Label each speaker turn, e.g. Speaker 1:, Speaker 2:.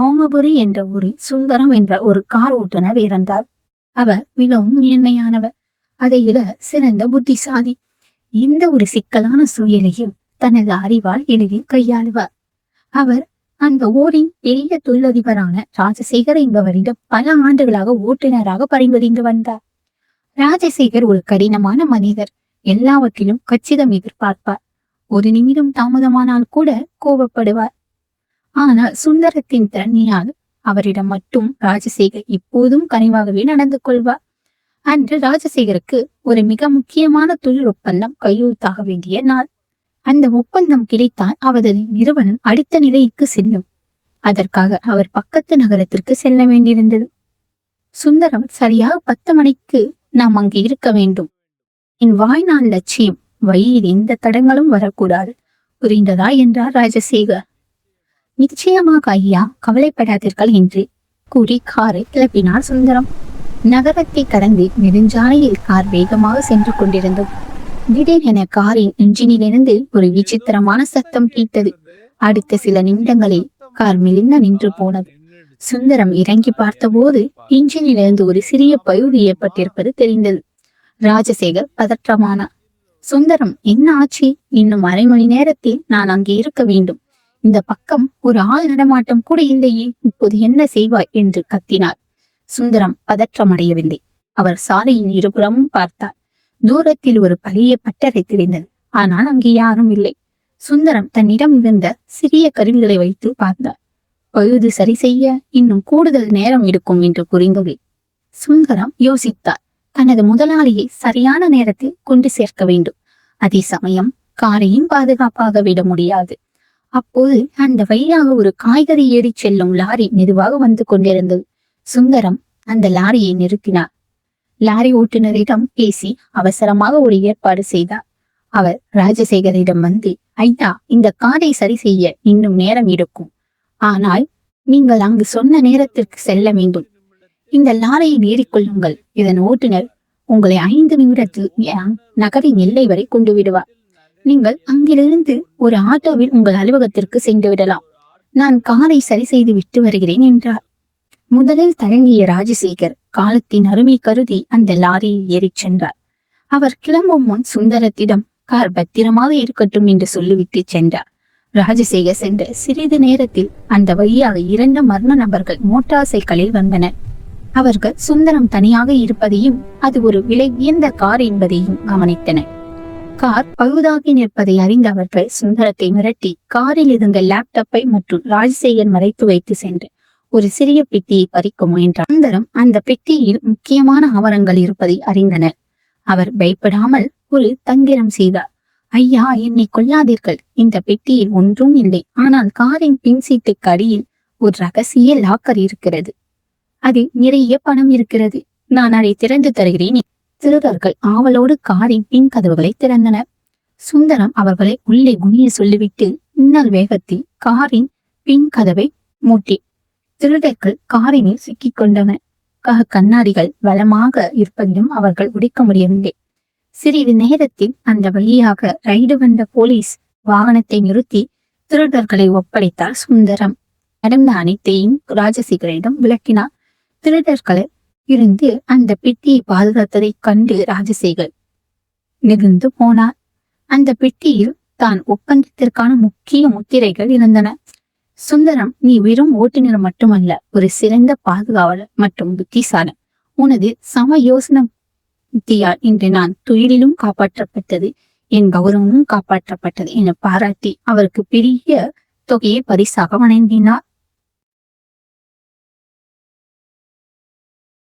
Speaker 1: ஓமபுரி என்ற ஊரில் சுந்தரம் என்ற ஒரு கார் ஓட்டுநர் இருந்தார். அவர் மிகவும் நேர்மையானவர், அதை விட சிறந்த புத்திசாலி. எந்த ஒரு சிக்கலான சூழலையும் தனது அறிவால் எளிதில் கையாளுவார். அவர் அந்த ஊரின் பெரிய தொழிலதிபரான ராஜசேகர் என்பவரிடம் பல ஆண்டுகளாக ஓட்டுநராக பணிபுரிந்து வந்தார். ராஜசேகர் ஒரு கடினமான மனிதர். எல்லாவற்றிலும் கச்சிதம் எதிர்பார்ப்பார். ஒரு நிமிடம் தாமதமானால் கூட கோபப்படுவார். ஆனால் சுந்தரத்தின் தன்மையால் அவரிடம் மட்டும் ராஜசேகர் இப்போதும் கனிவாகவே நடந்து கொள்வார். அன்று ராஜசேகருக்கு ஒரு மிக முக்கியமான தொழில் ஒப்பந்தம் கையெழுத்தாக வேண்டிய நாள். அந்த ஒப்பந்தம் கிடைத்தால் அவரது நிறுவனம் அடுத்த நிலைக்கு செல்லும். அதற்காக அவர் பக்கத்து நகரத்திற்கு செல்ல வேண்டியிருந்தது. சுந்தரம் சரியாக 10 மணிக்கு நாம் அங்கு இருக்க வேண்டும். என் வாழ்நாள் லட்சியம். வழியில் எந்த தடங்களும் வரக்கூடாது. புரிந்ததா என்றார் ராஜசேகர். நிச்சயமாக ஐயா, கவலைப்படாதீர்கள் என்று கூறி காரை கிளப்பினார் சுந்தரம். நகரத்தை கடந்து நெடுஞ்சாலையில் கார் வேகமாக சென்று கொண்டிருந்தது. திடீரென காரின் இன்ஜினிலிருந்து ஒரு விசித்திரமான சத்தம் கேட்டது. அடுத்த சில நிமிடங்களில் கார் மெலிந்து நின்று போனது. சுந்தரம் இறங்கி பார்த்தபோது இன்ஜினிலிருந்து ஒரு சிறிய பழுது ஏற்பட்டிருப்பது தெரிந்தது. ராஜசேகர் பதற்றமானார். சுந்தரம், என்ன ஆச்சு? இன்னும் அரை மணி நேரத்தில் நான் அங்கே இருக்க வேண்டும். இந்த பக்கம் ஒரு ஆள் நடமாட்டம் கூட இல்லையே, இப்போது என்ன செய்வாய் என்று கத்தினார். சுந்தரம் பதற்றமடையவில்லை. அவர் சாலையின் இருபுறமும் பார்த்தார். தூரத்தில் ஒரு பழைய பட்டறை தெரிந்தது. ஆனால் அங்கே யாரும் இல்லை. சுந்தரம் தன்னிடம் இருந்த சிறிய கருவிகளை வைத்து பார்த்தார். பழுது சரி செய்ய இன்னும் கூடுதல் நேரம் எடுக்கும் என்று புரிந்தது. சுந்தரம் யோசித்தார். தனது முதலாளியை சரியான நேரத்தில் கொண்டு சேர்க்க வேண்டும். அதே சமயம் காரையும் பாதுகாப்பாக விட முடியாது. அப்போது அந்த வழியாக ஒரு காய்கறி ஏறி செல்லும் லாரி மெதுவாக வந்து கொண்டிருந்தது. சுந்தரம் அந்த லாரியை நிறுத்தினார். லாரி ஓட்டுநரிடம் பேசி அவசரமாக ஒரு ஏற்பாடு செய்தார். அவர் ராஜசேகரிடம் வந்து, ஐயா, இந்த காரை சரி செய்ய இன்னும் நேரம் எடுக்கும். ஆனால் நீங்கள் அங்கு சொன்ன நேரத்திற்கு செல்ல வேண்டும். இந்த லாரியை ஏறிக்கொள்ளுங்கள். இதன் ஓட்டுநர் உங்களை 5 நிமிடத்தில் நகரின் எல்லை வரை கொண்டு விடுவார். நீங்கள் அங்கிருந்து ஒரு ஆட்டோவில் உங்கள் அலுவலகத்திற்கு சென்று விடலாம். நான் காரை சரி செய்து விட்டு வருகிறேன் என்றார். முதலில் தயங்கிய ராஜசேகர் காலத்தின் அருமை கருதி அந்த லாரியில் ஏறிச் சென்றார். அவர் கிளம்பும் முன் சுந்தரத்திடம் கார் பத்திரமாக இருக்கட்டும் என்று சொல்லிவிட்டு சென்றார். ராஜசேகர் சென்ற சிறிது நேரத்தில் அந்த வழியாக 2 மர்ம நபர்கள் மோட்டார் சைக்கிளில் வந்தனர். அவர்கள் சுந்தரம் தனியாக இருப்பதையும் அது ஒரு விலை உயர்ந்த கார் என்பதையும் கவனித்தனர். கார் பழுதாகி நிற்பதை அறிந்த அவர்கள் சுந்தரத்தை மிரட்டி காரில் இருந்த லேப்டாப்பை மற்றும் ராஜசேகர் மறைத்து வைத்து சென்று ஒரு சிறிய பெட்டியை பறிக்க முயன்றார். சுந்தரம் அந்த பெட்டியில் முக்கியமான ஆவணங்கள் இருப்பதை அறிந்தனர். அவர் பயப்படாமல் ஒரு தந்திரம் செய்தார். ஐயா, என்னை கொல்லாதீர்கள். இந்த பெட்டியில் ஒன்றும் இல்லை. ஆனால் காரின் பின் சீட்டுக்கு அடியில் ஒரு ரகசிய லாக்கர் இருக்கிறது. அதில் நிறைய பணம் இருக்கிறது. நான் அதை திறந்து தருகிறேன். திருடர்கள் ஆவலோடு காரின் பின் கதவுகளை திறந்தனர். சுந்தரம் அவர்களை உள்ளே குனிய சொல்லிவிட்டு இன்னல் வேகத்தில் காரின் பின் கதவை மூட்டி திருடர்கள் காரினில் சிக்கிக் கொண்டனர். கண்ணாடிகள் வளமாக இருப்பதிலும் அவர்கள் உடைக்க முடியவில்லை. சிறிது நேரத்தில் அந்த வழியாக ரைடு வந்த போலீஸ் வாகனத்தை நிறுத்தி திருடர்களை ஒப்படைத்தார் சுந்தரம். நடந்த அனைத்தையும் ராஜசேகரிடம் விளக்கினார். திருடர்களை இருந்து அந்த பெட்டியை பாதுகாத்ததை கண்டு ராஜசேகர் நெகிழ்ந்து போனார். அந்த பெட்டியில் தான் ஒப்பந்தத்திற்கான முக்கிய முத்திரைகள் இருந்தன. சுந்தரம், நீ வெறும் ஓட்டுநர் மட்டுமல்ல, ஒரு சிறந்த பாதுகாவலர் மற்றும் புத்திசாலன். உனது சம யோசனை புத்தியால் இன்று நான் தொழிலிலும் காப்பாற்றப்பட்டது, என் கௌரவமும் காப்பாற்றப்பட்டது என பாராட்டி அவருக்கு பெரிய தொகையை பரிசாக வழங்கினார்.